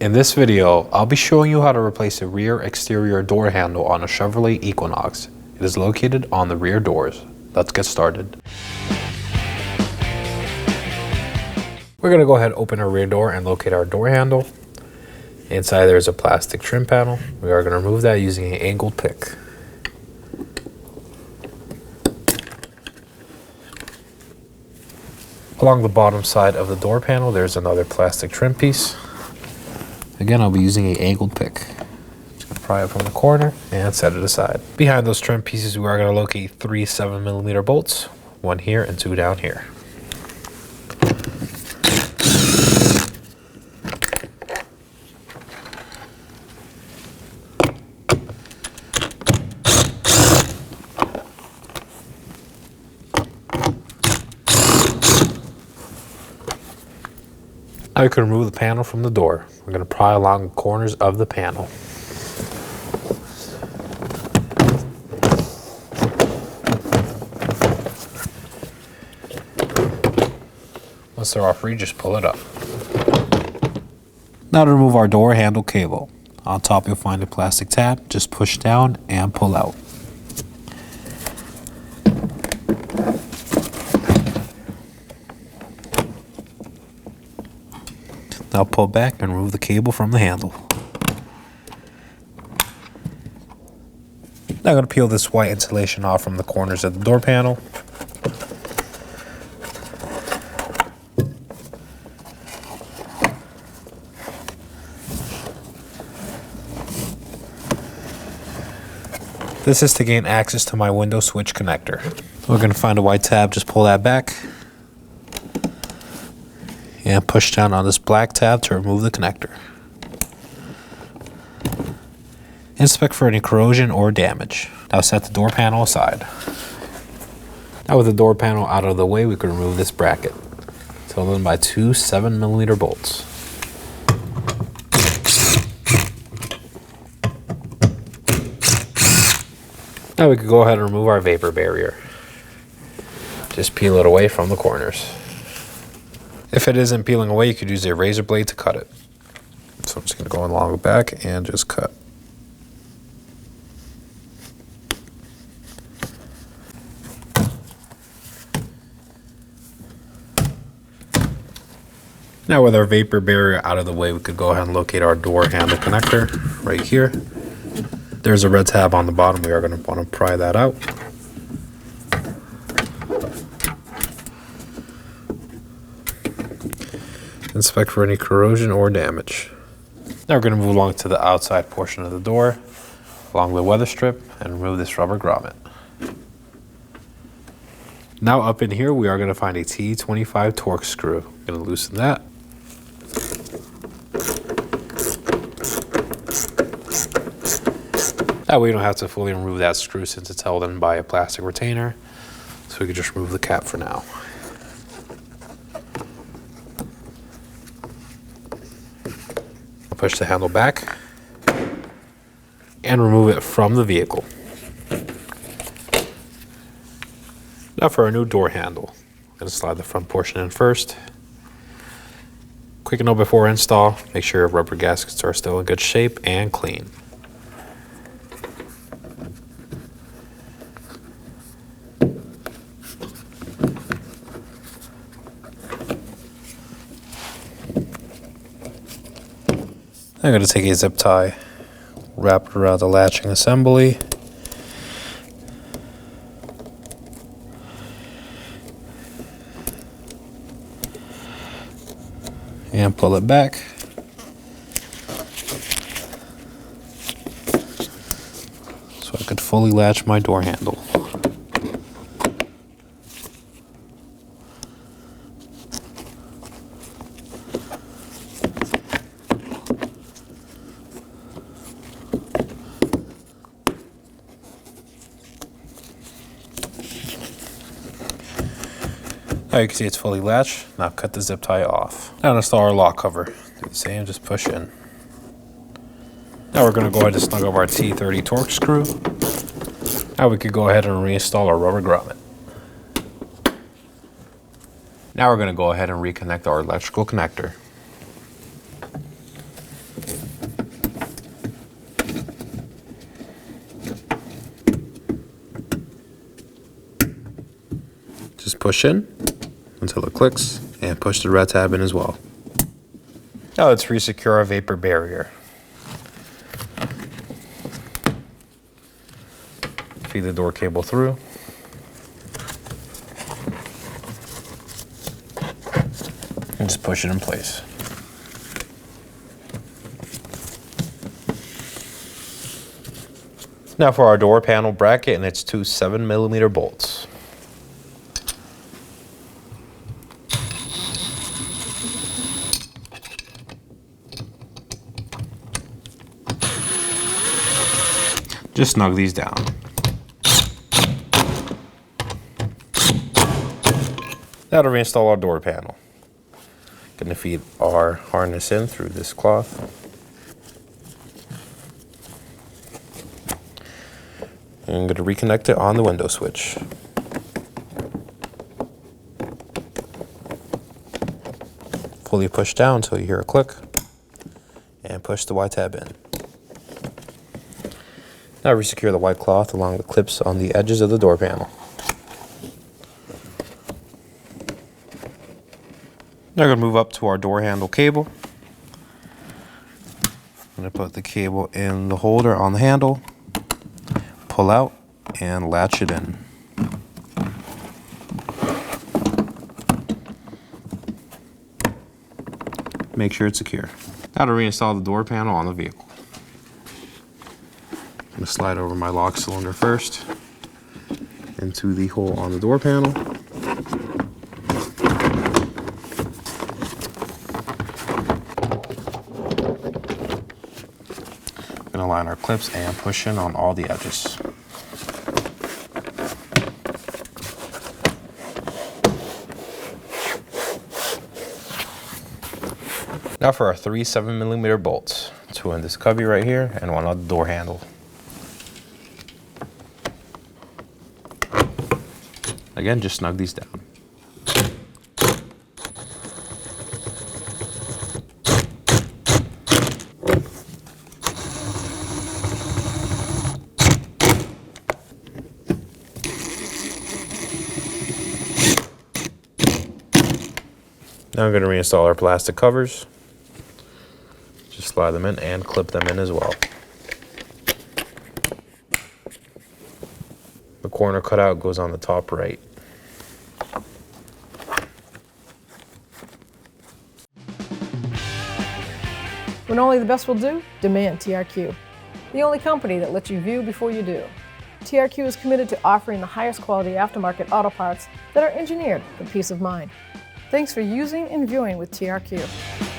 In this video, I'll be showing you how to replace a rear exterior door handle on a Chevrolet Equinox. It is located on the rear doors. Let's get started. We're going to go ahead and open our rear door and locate our door handle. Inside there is a plastic trim panel. We are going to remove that using an angled pick. Along the bottom side of the door panel, there's another plastic trim piece. Again, I'll be using an angled pick. Just gonna pry it from the corner and set it aside. Behind those trim pieces, we are gonna locate 3 7mm bolts, one here and 2 down here. Now you can remove the panel from the door. We're going to pry along the corners of the panel. Once they're all free, just pull it up. Now to remove our door handle cable. On top you'll find a plastic tab. Just push down and pull out. Now pull back and remove the cable from the handle. Now I'm going to peel this white insulation off from the corners of the door panel. This is to gain access to my window switch connector. We're going to find a white tab, just pull that back. And push down on this black tab to remove the connector. Inspect for any corrosion or damage. Now set the door panel aside. Now with the door panel out of the way, we can remove this bracket. It's held in by 2 7mm bolts. Now we can go ahead and remove our vapor barrier. Just peel it away from the corners. If it isn't peeling away, you could use a razor blade to cut it. So I'm just going to go along the back and just cut. Now with our vapor barrier out of the way, we could go ahead and locate our door handle connector right here. There's a red tab on the bottom. We are going to want to pry that out. Inspect for any corrosion or damage. Now we're going to move along to the outside portion of the door, along the weather strip, and remove this rubber grommet. Now up in here, we are going to find a T25 Torx screw. I'm going to loosen that. That way you don't have to fully remove that screw since it's held in by a plastic retainer. So we can just remove the cap for now. Push the handle back and remove it from the vehicle. Now for our new door handle. I'm going to slide the front portion in first. Quick note before install, make sure your rubber gaskets are still in good shape and clean. I'm going to take a zip tie, wrap it around the latching assembly, and pull it back. So I could fully latch my door handle. Now you can see it's fully latched. Now cut the zip tie off. Now install our lock cover. Do the same, just push in. Now we're going to go ahead and snug up our T30 Torx screw. Now we could go ahead and reinstall our rubber grommet. Now we're going to go ahead and reconnect our electrical connector. push in until it clicks and push the red tab in as well. Now let's resecure our vapor barrier. Feed the door cable through. And just push it in place. Now for our door panel bracket, and it's two 7mm bolts. Just snug these down. Now to reinstall our door panel. Going to feed our harness in through this cloth. And I'm going to reconnect it on the window switch. Fully push down until you hear a click, and push the Y tab in. Now resecure the white cloth along the clips on the edges of the door panel. Now we're going to move up to our door handle cable. I'm going to put the cable in the holder on the handle, pull out, and latch it in. Make sure it's secure. Now to reinstall the door panel on the vehicle. I'm going to slide over my lock cylinder first into the hole on the door panel. Going to line our clips and push in on all the edges. Now for our three 7mm bolts, two in this cubby right here and one on the door handle. Again, just snug these down. Now I'm going to reinstall our plastic covers. Just slide them in and clip them in as well. The corner cutout goes on the top right. When only the best will do, demand TRQ. The only company that lets you view before you do. TRQ is committed to offering the highest quality aftermarket auto parts that are engineered for peace of mind. Thanks for using and viewing with TRQ.